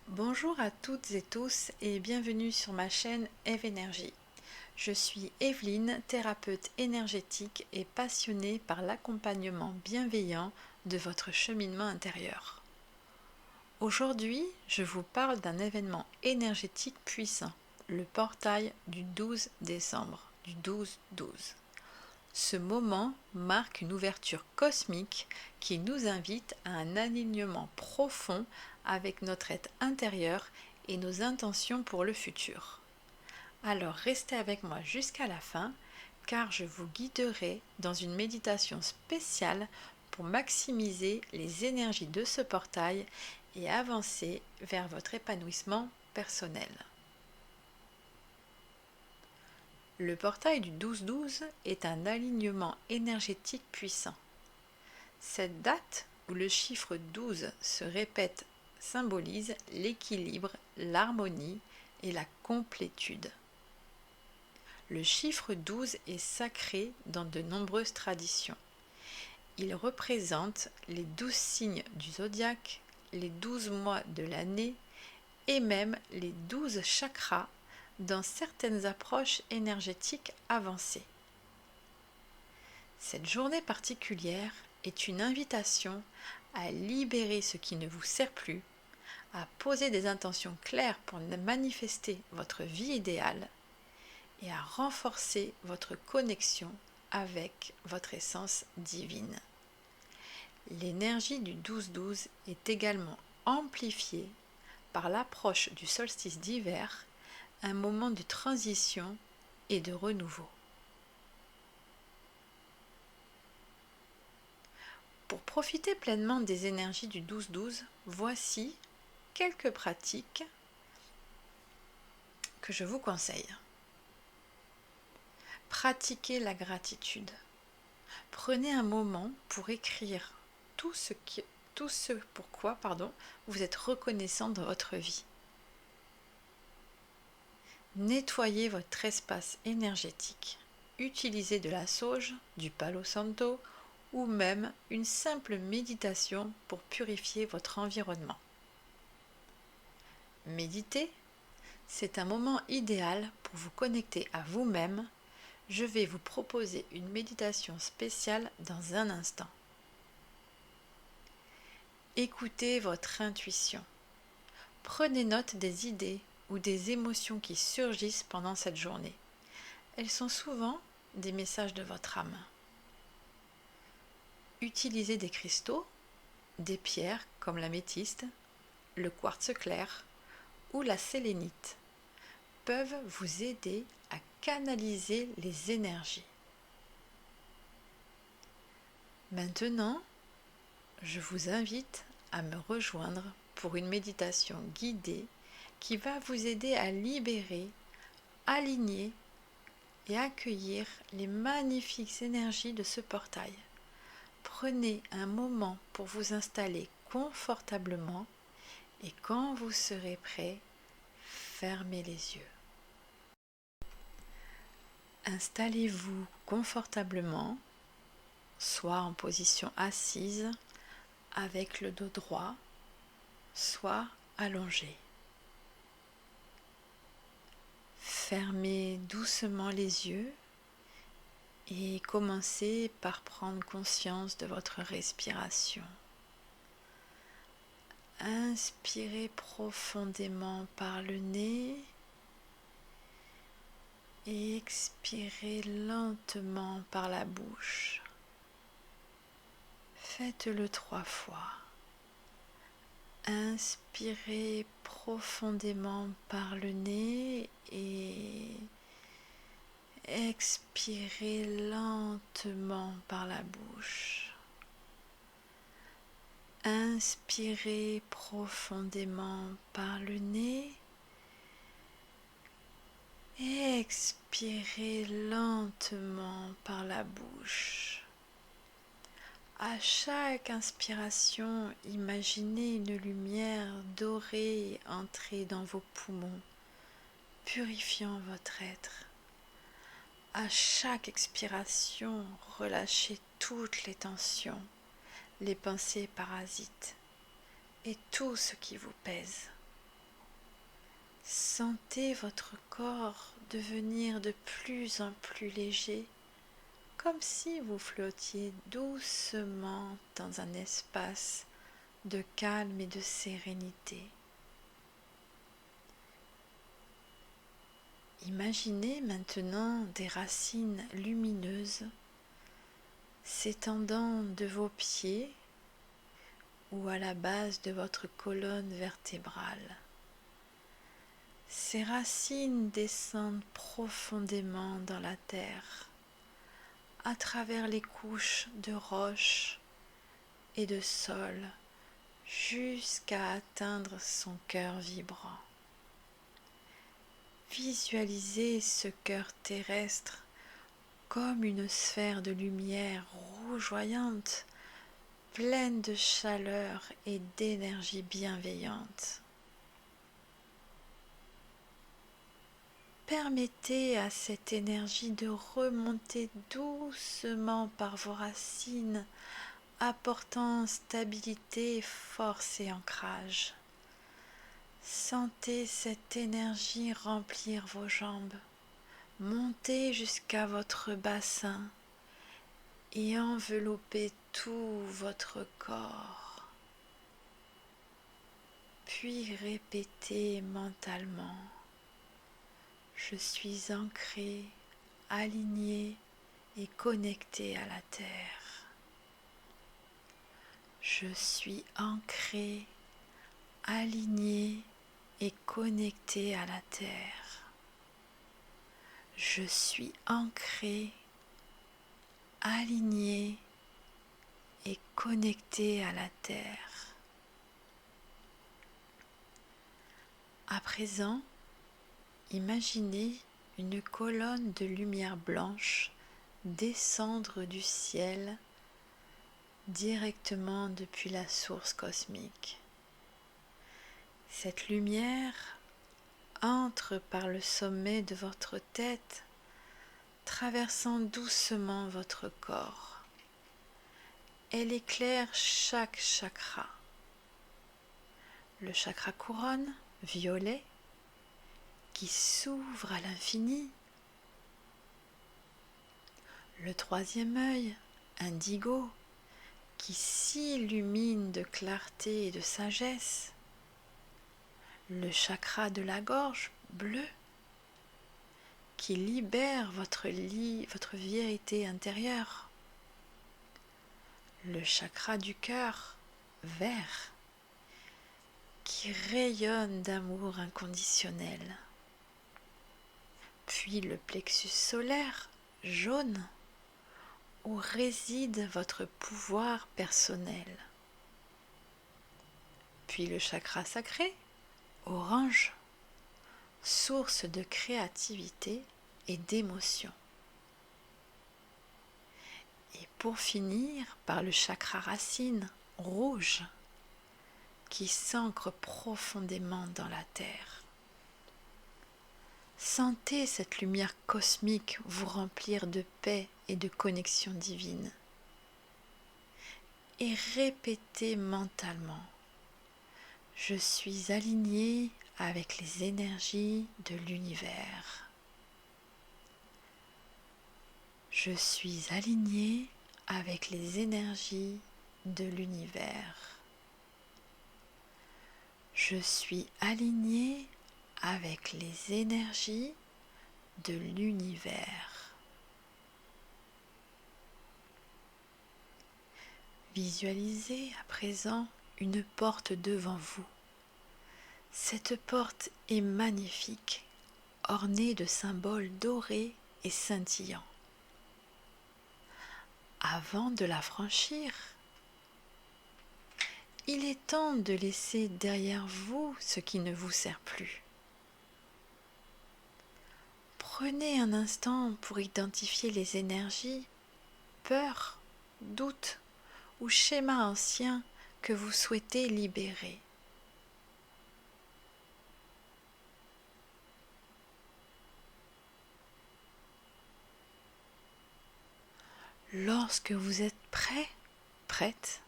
Bonjour à toutes et tous et bienvenue sur ma chaîne Eve Énergie. Je suis Evelyne, thérapeute énergétique et passionnée par l'accompagnement bienveillant de votre cheminement intérieur. Aujourd'hui, je vous parle d'un événement énergétique puissant, le portail du 12 décembre, du 12-12. Ce moment marque une ouverture cosmique qui nous invite à un alignement profond avec notre être intérieur et nos intentions pour le futur. Alors restez avec moi jusqu'à la fin car je vous guiderai dans une méditation spéciale pour maximiser les énergies de ce portail et avancer vers votre épanouissement personnel. Le portail du 12-12 est un alignement énergétique puissant. Cette date où le chiffre 12 se répète symbolise l'équilibre, l'harmonie et la complétude. Le chiffre 12 est sacré dans de nombreuses traditions. Il représente les 12 signes du zodiaque, les 12 mois de l'année et même les 12 chakras dans certaines approches énergétiques avancées. Cette journée particulière est une invitation à libérer ce qui ne vous sert plus, à poser des intentions claires pour manifester votre vie idéale et à renforcer votre connexion avec votre essence divine. L'énergie du 12-12 est également amplifiée par l'approche du solstice d'hiver, un moment de transition et de renouveau. Pour profiter pleinement des énergies du 12-12, voici quelques pratiques que je vous conseille. Pratiquez la gratitude. Prenez un moment pour écrire tout ce pourquoi vous êtes reconnaissant dans votre vie. Nettoyez votre espace énergétique. Utilisez de la sauge, du palo santo ou même une simple méditation pour purifier votre environnement. Méditer, c'est un moment idéal pour vous connecter à vous-même. Je vais vous proposer une méditation spéciale dans un instant. Écoutez votre intuition. Prenez note des idées ou des émotions qui surgissent pendant cette journée. Elles sont souvent des messages de votre âme. Utilisez des cristaux, des pierres comme l'améthyste, le quartz clair ou la sélénite peuvent vous aider à canaliser les énergies. Maintenant, je vous invite à me rejoindre pour une méditation guidée qui va vous aider à libérer, aligner et accueillir les magnifiques énergies de ce portail. Prenez un moment pour vous installer confortablement et quand vous serez prêt, fermez les yeux. Installez-vous confortablement, soit en position assise avec le dos droit, soit allongé. Fermez doucement les yeux et commencez par prendre conscience de votre respiration. Inspirez profondément par le nez et expirez lentement par la bouche. Faites-le 3 fois. Inspirez profondément par le nez et expirez lentement par la bouche. Inspirez profondément par le nez. Expirez lentement par la bouche. À chaque inspiration, imaginez une lumière dorée entrer dans vos poumons, purifiant votre être. À chaque expiration, relâchez toutes les tensions, les pensées parasites et tout ce qui vous pèse. Sentez votre corps devenir de plus en plus léger, comme si vous flottiez doucement dans un espace de calme et de sérénité. Imaginez maintenant des racines lumineuses s'étendant de vos pieds ou à la base de votre colonne vertébrale. Ces racines descendent profondément dans la terre, à travers les couches de roches et de sol, jusqu'à atteindre son cœur vibrant. Visualisez ce cœur terrestre comme une sphère de lumière rougeoyante, pleine de chaleur et d'énergie bienveillante. Permettez à cette énergie de remonter doucement par vos racines, apportant stabilité, force et ancrage. Sentez cette énergie remplir vos jambes, monter jusqu'à votre bassin et envelopper tout votre corps. Puis répétez mentalement: je suis ancré, aligné et connecté à la terre. Je suis ancré, aligné et connecté à la terre. Je suis ancré, aligné et connecté à la terre. À présent, imaginez une colonne de lumière blanche descendre du ciel directement depuis la source cosmique. Cette lumière entre par le sommet de votre tête, traversant doucement votre corps. Elle éclaire chaque chakra. Le chakra couronne, violet, qui s'ouvre à l'infini. Le troisième œil, indigo, qui s'illumine de clarté et de sagesse. Le chakra de la gorge, bleu, qui libère votre vérité intérieure. Le chakra du cœur, vert, qui rayonne d'amour inconditionnel. Puis le plexus solaire, jaune, où réside votre pouvoir personnel. Puis le chakra sacré, orange, source de créativité et d'émotion. Et pour finir par le chakra racine, rouge, qui s'ancre profondément dans la terre. Sentez cette lumière cosmique vous remplir de paix et de connexion divine. Et répétez mentalement: je suis aligné avec les énergies de l'univers. Je suis aligné avec les énergies de l'univers. Je suis aligné avec les énergies de l'univers. Visualisez à présent une porte devant vous. Cette porte est magnifique, ornée de symboles dorés et scintillants. Avant de la franchir, il est temps de laisser derrière vous ce qui ne vous sert plus. Prenez un instant pour identifier les énergies, peurs, doutes ou schémas anciens que vous souhaitez libérer. Lorsque vous êtes prêt, prête,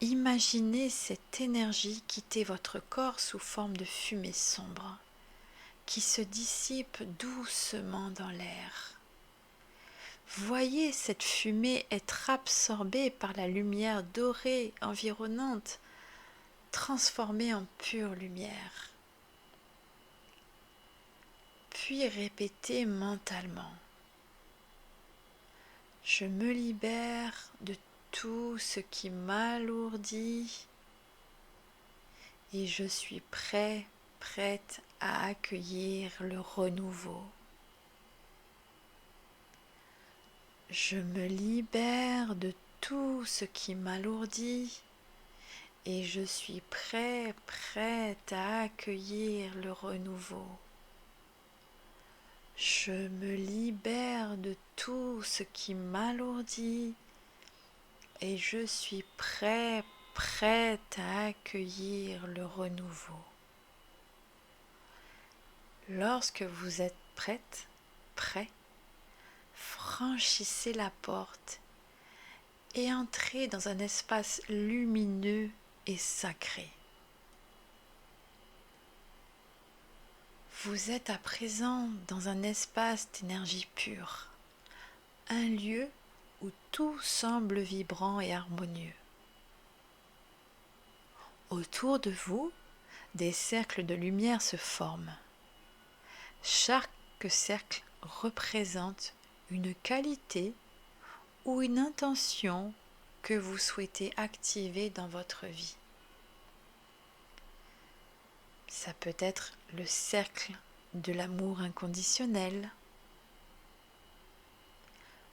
Imaginez cette énergie quitter votre corps sous forme de fumée sombre qui se dissipe doucement dans l'air. Voyez cette fumée être absorbée par la lumière dorée environnante, transformée en pure lumière. Puis répétez mentalement: je me libère de tout ce qui m'alourdit et je suis prête à accueillir le renouveau. Je me libère de tout ce qui m'alourdit et je suis prête à accueillir le renouveau. Je me libère de tout ce qui m'alourdit et je suis prête à accueillir le renouveau. Lorsque vous êtes prêt, franchissez la porte et entrez dans un espace lumineux et sacré. Vous êtes à présent dans un espace d'énergie pure, un lieu où tout semble vibrant et harmonieux. Autour de vous, des cercles de lumière se forment. Chaque cercle représente une qualité ou une intention que vous souhaitez activer dans votre vie. Ça peut être le cercle de l'amour inconditionnel,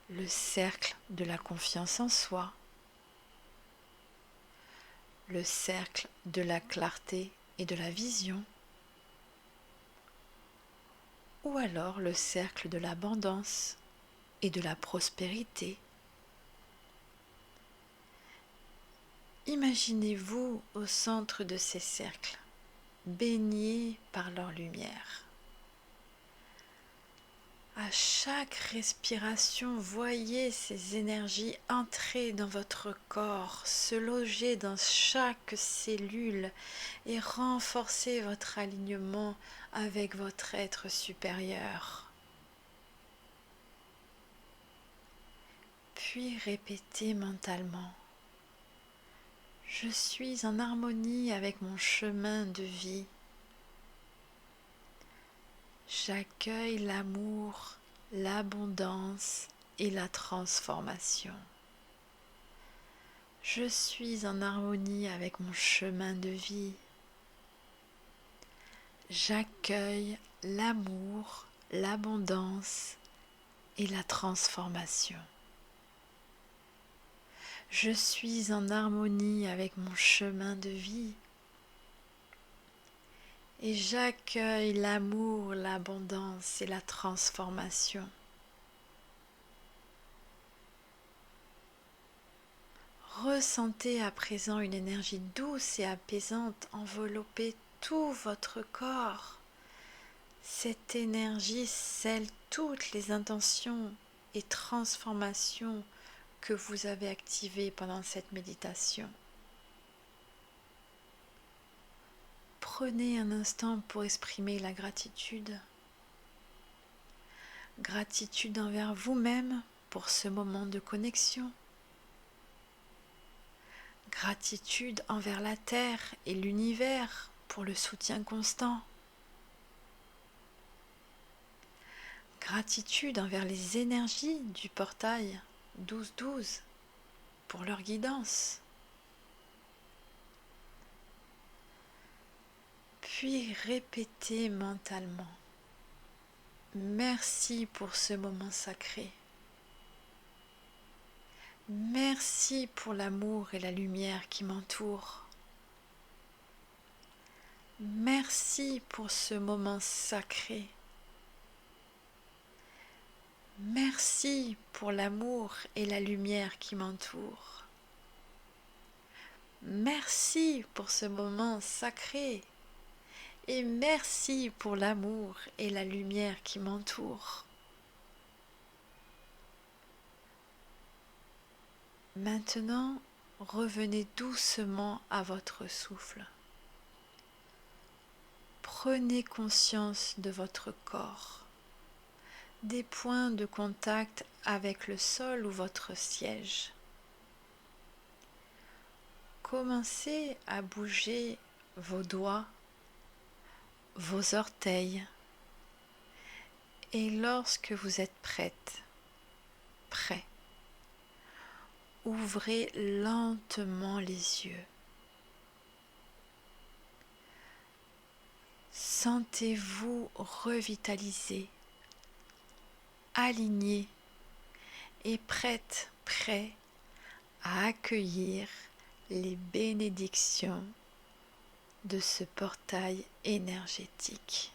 le cercle de la confiance en soi, le cercle de la clarté et de la vision, ou alors le cercle de l'abondance et de la prospérité. Imaginez-vous au centre de ces cercles, baignés par leur lumière. À chaque respiration, voyez ces énergies entrer dans votre corps, se loger dans chaque cellule et renforcer votre alignement avec votre être supérieur. Puis répétez mentalement: je suis en harmonie avec mon chemin de vie. J'accueille l'amour, l'abondance et la transformation. Je suis en harmonie avec mon chemin de vie. J'accueille l'amour, l'abondance et la transformation. Je suis en harmonie avec mon chemin de vie. Et j'accueille l'amour, l'abondance et la transformation. Ressentez à présent une énergie douce et apaisante envelopper tout votre corps. Cette énergie scelle toutes les intentions et transformations que vous avez activées pendant cette méditation. Prenez un instant pour exprimer la gratitude. Gratitude envers vous-même pour ce moment de connexion. Gratitude envers la Terre et l'univers pour le soutien constant. Gratitude envers les énergies du portail 12-12 pour leur guidance. Puis répétez mentalement: merci pour ce moment sacré. Merci pour l'amour et la lumière qui m'entourent. Merci pour ce moment sacré. Merci pour l'amour et la lumière qui m'entourent. Merci pour ce moment sacré. Et merci pour l'amour et la lumière qui m'entourent. Maintenant, revenez doucement à votre souffle. Prenez conscience de votre corps, des points de contact avec le sol ou votre siège. Commencez à bouger vos doigts, vos orteils, et lorsque vous êtes prêt, ouvrez lentement les yeux. Sentez-vous revitalisé, aligné et prêt à accueillir les bénédictions de ce portail énergétique.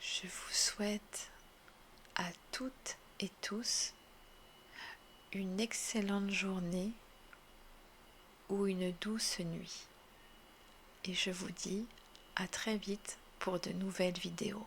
Je vous souhaite à toutes et tous une excellente journée ou une douce nuit. Et je vous dis à très vite pour de nouvelles vidéos.